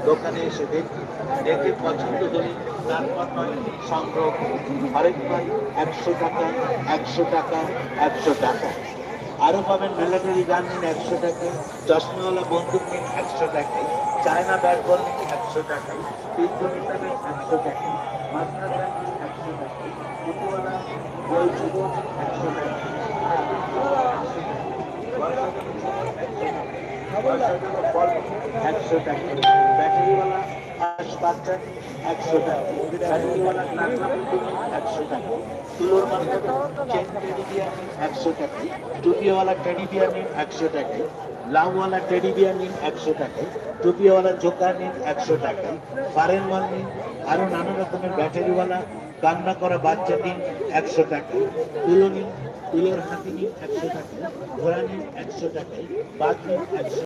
দোকানে এসে দেখি, দেখে পছন্দ করি, তারপর নয় সংগ্রহ করি। আরেক ভাই 100 টাকা, 100 টাকা, 100 টাকা। আরো পাবেন মিলিটারি গান নিন 100 টাকায়, চশমাওয়ালা বন্দুক নিন 100 টাকায়, চায়না ব্যাট বল নিন 100 টাকায়, পিস্তল পাবেন 100 টাকায়, মাস্টার ব্যাট নিন 100 টাকায়, ফুটওয়ালা বই ছিল 100 টাকায়, 100 টাকা, ব্যাটারিওয়ালা বাচ্চা 100 টাকা, ব্যাটারিওয়ালা 100 টাকা, তুলোর মাধ্যমে চেন টেডি বিয়ার 100 টাকা, টুপিওয়ালা টেডি বিয়ার নিন 100 টাকায়, লাউওয়ালা টেডি বিয়ার নিন 100 টাকায়, টুপিওয়ালা জোকার নিন 100 টাকায়, ফারেন মাল নিন, আরো নানা রকমের ব্যাটারিওয়ালা কান্না করা বাচ্চা নিন 100 টাকায়, তুলো নিন, তুলোর হাতি নিন 100 টাকায়, ঘোড়া নিন 100 টাকায়, বাঘ নিন 100